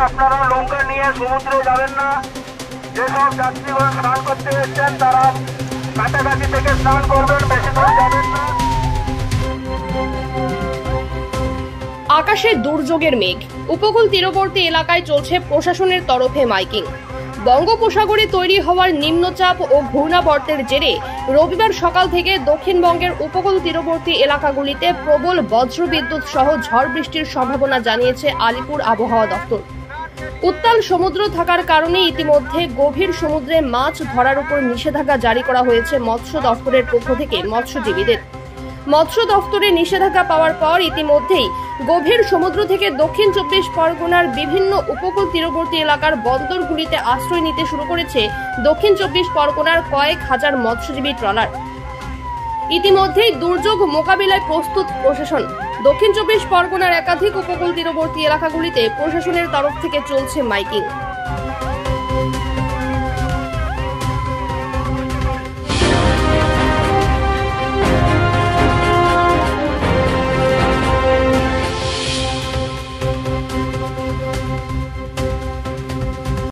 আপনারা নৌকা নিয়ে সমুদ্রে যাবেন না। যেসব যাত্রীগণ স্নান করতে এসেছেন তারা কাছাকাছি থেকে স্নান করবেন, বেশি দূর যাবেন না। আকাশে দুর্যোগের মেঘ, উপকূল তীরবর্তী এলাকায় চলছে প্রশাসনের তরফে মাইকিং। বঙ্গোপসাগরে তৈরি হওয়ার নিম্নচাপ ও ঘূর্ণাবর্তের জেরে রবিবার সকাল থেকে দক্ষিণবঙ্গের উপকূল তীরবর্তী এলাকাগুলিতে প্রবল বজ্রবিদ্যুৎ সহ ঝড় বৃষ্টির সম্ভাবনা জানিয়েছে আলিপুর আবহাওয়া দফতর। উত্তাল সমুদ্র থাকার কারণে ইতিমধ্যে গভীর সমুদ্রে মাছ ধরার উপর নিষেধাজ্ঞা জারি করা হয়েছে মৎস্য দফতরের পক্ষ থেকে মৎস্যজীবীদের। মৎস্য দফতরে নিষেধাজ্ঞা পাওয়ার পর ইতিমধ্যেই গভীর সমুদ্র থেকে দক্ষিণ 24 পরগনার বিভিন্ন উপকূল তীরবর্তী এলাকার বন্দরগুলিতে আশ্রয় নিতে শুরু করেছে দক্ষিণ 24 পরগনার কয়েক হাজার মৎস্যজীবী ট্রলার। ইতিমধ্যেই দুর্যোগ মোকাবিলায় প্রস্তুত প্রশাসন। দক্ষিণ 24 পরগনার একাধিক উপকূল তীরবর্তী এলাকাগুলিতে প্রশাসনের তরফ থেকে চলছে মাইকিং।